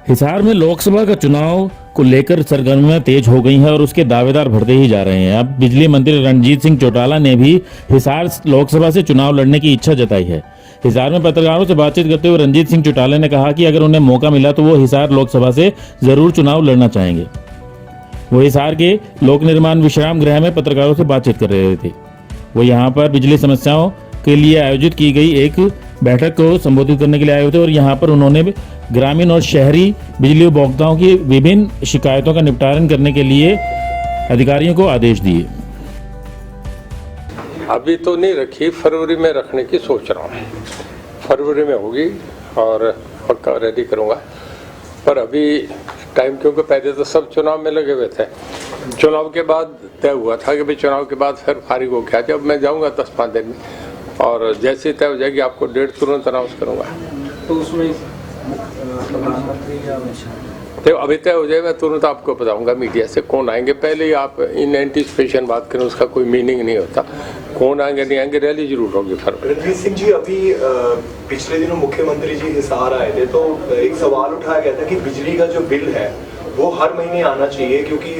हिसार में लोकसभा का चुनाव को लेकर सरगर्मियां तेज हो गई हैं और उसके दावेदार बढ़ते ही जा रहे हैं। अब बिजली मंत्री रणजीत सिंह चौटाला ने भी हिसार लोकसभा से चुनाव लड़ने की इच्छा जताई है। हिसार में पत्रकारों से बातचीत करते हुए रणजीत सिंह चौटाला ने कहा कि अगर उन्हें मौका मिला तो वो हिसार लोकसभा से जरूर चुनाव लड़ना चाहेंगे। वो हिसार के लोक निर्माण विश्राम गृह में पत्रकारों से बातचीत कर रहे थे। वो यहाँ पर बिजली समस्याओं के लिए आयोजित की गई एक बैठक को संबोधित करने के लिए आए थे और यहाँ पर उन्होंने ग्रामीण और शहरी बिजली उपभोक्ताओं की विभिन्न शिकायतों का निपटान करने के लिए अधिकारियों को आदेश दिए। अभी तो नहीं रखी, फरवरी में रखने की सोच रहा हूँ। फरवरी में होगी और पक्का रेडी करूँगा। पर अभी टाइम, क्योंकि पहले तो सब चुनाव में लगे हुए थे। चुनाव के बाद तय हुआ था कि भाई चुनाव के बाद फिर फारिग हो गया। जब मैं जाऊँगा 10-5 दिन में, और जैसे तय हो जाएगी आपको डेट तुरंत अनाउंस करूँगा। तो उसमें प्रधानमंत्री या तो अभी तय हो जाए, मैं तुरंत आपको बताऊंगा मीडिया से कौन आएंगे। पहले ही आप इन एंटीसिपेशन बात करें, उसका कोई मीनिंग नहीं होता। कौन आएंगे नहीं आएंगे, रैली जरूर होगी। रणजीत सिंह जी, अभी पिछले दिनों मुख्यमंत्री जी हिसार आए थे, तो एक सवाल उठाया गया था कि बिजली का जो बिल है वो हर महीने आना चाहिए, क्योंकि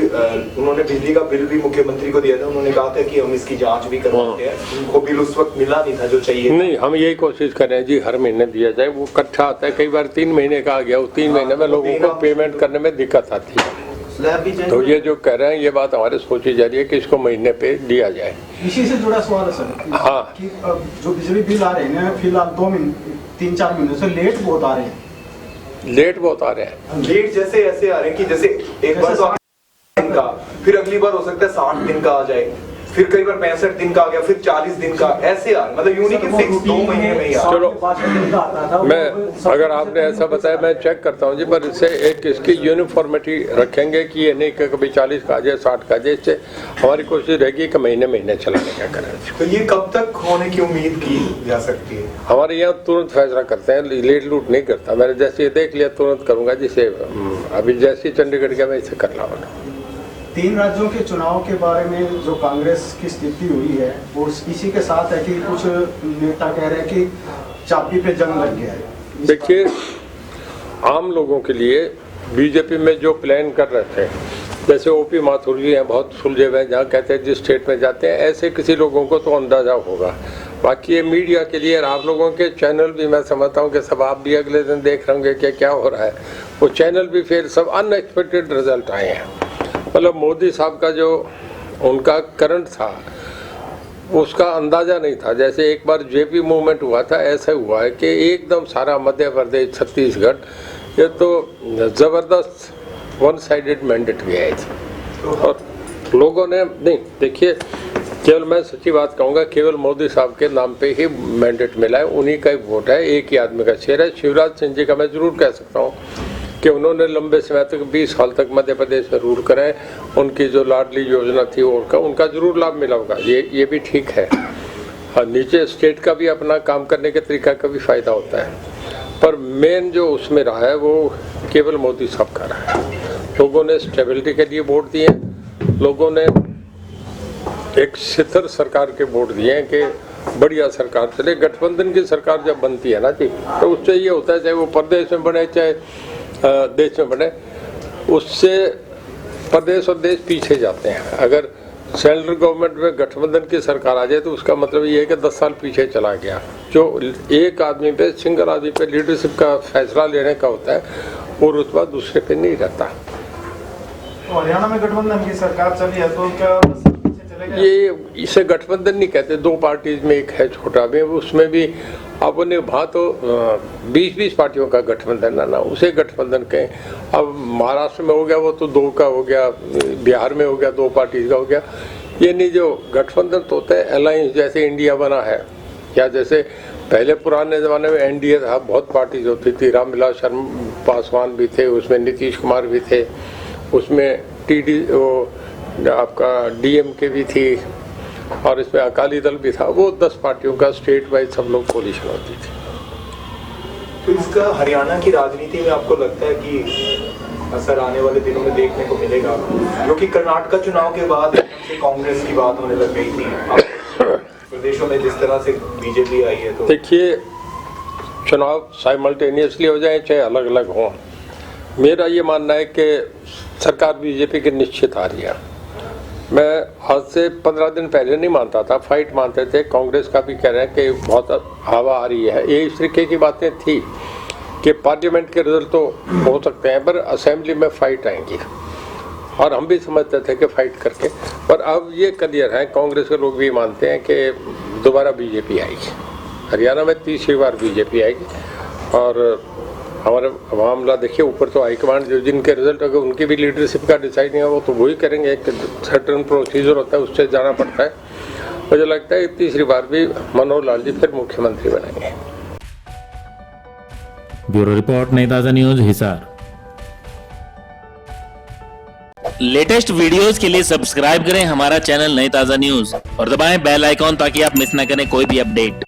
उन्होंने बिजली का बिल भी मुख्यमंत्री को दिया था। उन्होंने कहा था कि हम इसकी जांच भी करवाते हैं। उनको बिल उस वक्त मिला नहीं था जो चाहिए। नहीं, हम यही कोशिश कर रहे हैं जी, हर महीने दिया जाए। वो इकट्ठा आता है, कई बार 3 महीने का आ गया, वो 3 महीने में लोगों को पेमेंट करने में दिक्कत आती है। तो ये जो कह रहे हैं, ये बात हमारे सोची जा रही है कि इसको महीने पे दिया जाए। इसी से जुड़ा सवाल है सर। हाँ, कि जो बिजली बिल आ रहे हैं फिलहाल 3-4 महीनों से लेट बहुत आ रहे हैं। लेट बहुत आ रहे हैं। लेट जैसे ऐसे आ रहे हैं कि जैसे एक बार तो 60 दिन का, फिर अगली बार हो सकता है 60 दिन का आ जाए, फिर कई बार 65 दिन का आ गया, फिर 40 दिन का, ऐसे आ मतलब यूं नहीं कि फिक्स 2 महीने में ही आ। चलो, मैं अगर आपने ऐसा बताया मैं चेक करता हूँ जी, पर इससे एक इसकी यूनिफॉर्मिटी रखेंगे कि ये नहीं कि कभी 40 का आ जाए, 60 का आ जाए। इससे हमारी कोशिश रहेगी कि महीने महीने चलाने का करें। तो ये कब तक होने की उम्मीद की जा सकती है? हमारे यहाँ तुरंत फैसला करते हैं, लेट लूट नहीं करता। मैंने जैसे देख लिया तुरंत करूँगा। जिसे अभी जैसे चंडीगढ़ का मैं इसे कर रहा हूँ। 3 राज्यों के चुनाव के बारे में जो कांग्रेस की स्थिति हुई है वो इसी के साथ है कि कुछ नेता कह रहे हैं कि चाबी पे जंग लग गया है। देखिए, आम लोगों के लिए बीजेपी में जो प्लान कर रहे थे, जैसे ओपी माथुर जी हैं, बहुत सुलझे हुए हैं, जहाँ कहते हैं जिस स्टेट में जाते हैं, ऐसे किसी लोगों को तो अंदाजा होगा। बाकी ये मीडिया के लिए और आप लोगों के चैनल भी, मैं समझता हूँ कि सब आप भी अगले दिन देख रहे होंगे कि क्या हो रहा है। वो चैनल भी फिर सब अनएक्सपेक्टेड रिजल्ट आए हैं। मतलब मोदी साहब का जो उनका करंट था उसका अंदाज़ा नहीं था। जैसे एक बार जेपी मूवमेंट हुआ था, ऐसा हुआ है कि एकदम सारा मध्य प्रदेश, छत्तीसगढ़, ये तो ज़बरदस्त वन साइडेड मैंडेट भी आए थे। और लोगों ने नहीं, देखिए, केवल मैं सच्ची बात कहूँगा, केवल मोदी साहब के नाम पे ही मैंडेट मिला है। उन्हीं का ही वोट है, एक ही आदमी का शेयर है। शिवराज सिंह जी का मैं ज़रूर कह सकता हूँ कि उन्होंने लंबे समय तक 20 साल तक मध्य प्रदेश में रूल करें। उनकी जो लाडली योजना थी उनका जरूर लाभ मिला होगा, ये भी ठीक है। हाँ, नीचे स्टेट का भी अपना काम करने के तरीका का भी फायदा होता है, पर मेन जो उसमें रहा है वो केवल मोदी साहब का रहा है। लोगों ने स्टेबिलिटी के लिए वोट दिए, लोगों ने एक स्थिर सरकार के वोट दिए हैं कि बढ़िया सरकार चले। गठबंधन की सरकार जब बनती है ना जी, तो उससे ये होता है, चाहे वो प्रदेश में बने चाहे देश में बने, उससे प्रदेश और देश पीछे जाते हैं। अगर सेंट्रल गवर्नमेंट में गठबंधन की सरकार आ जाए तो उसका मतलब ये है कि 10 साल पीछे चला गया। जो एक आदमी पे, सिंगल आदमी पे लीडरशिप का फैसला लेने का होता है, और उस बाद दूसरे पे नहीं रहता। हरियाणा में गठबंधन की सरकार चली है तो क्या पीछे चलेगा? ये इसे गठबंधन नहीं कहते, 2 पार्टीज में एक है छोटा भी, उसमें भी अपने वहाँ तो 20-20 पार्टियों का गठबंधन है ना, उसे गठबंधन कहें। अब महाराष्ट्र में हो गया वो तो 2 का हो गया, बिहार में हो गया 2 पार्टीज का हो गया। ये नहीं, जो गठबंधन तो होता है अलायंस, जैसे इंडिया बना है, या जैसे पहले पुराने ज़माने में एनडीए था, बहुत पार्टीज होती थी। रामविलास शर्मा पासवान भी थे उसमें, नीतीश कुमार भी थे उसमें, आपका डीएमके भी थी, और इसमें अकाली दल भी था। वो 10 पार्टियों का स्टेट वाइज सब लोग कोलिशन होती थी। तो इसका हरियाणा की राजनीति में आपको लगता है कि असर आने वाले दिनों में देखने को मिलेगा? क्योंकि कर्नाटक चुनाव के बाद से कांग्रेस की बात होने लग गई थी। प्रदेशों में जिस तरह से बीजेपी आई है, तो देखिए, चुनाव साइमल्टेनियसली हो जाए चाहे अलग अलग हों, मेरा ये मानना है कि सरकार बीजेपी की निश्चित आ रही है। मैं आज से 15 दिन पहले नहीं मानता था, फाइट मानते थे। कांग्रेस का भी कह रहे हैं कि बहुत हवा आ रही है। ये इस तरीके की बातें थी कि पार्लियामेंट के रिजल्ट तो हो सकते हैं पर असेंबली में फाइट आएंगी, और हम भी समझते थे कि फाइट करके, पर अब ये क्लियर है, कांग्रेस के लोग भी मानते हैं कि दोबारा बीजेपी आएगी। हरियाणा में तीसरी बार बीजेपी आएगी। और हमारा मामला देखिए, ऊपर तो हाईकमांड जो जिनके रिजल्ट होंगे उनकी भी लीडरशिप का डिसाइड नहीं है, वो तो वही करेंगे। एक सर्टन प्रोसीजर होता है, उससे जाना पड़ता है। मुझे लगता है तीसरी बार भी मनोहर लाल जी फिर मुख्यमंत्री बनेंगे। ब्यूरो रिपोर्ट, नई ताज़ा न्यूज, हिसार। लेटेस्ट वीडियोस के लिए सब्सक्राइब करें हमारा चैनल नई ताज़ा न्यूज और दबाएं बेल आइकॉन ताकि आप मिस न करें कोई भी अपडेट।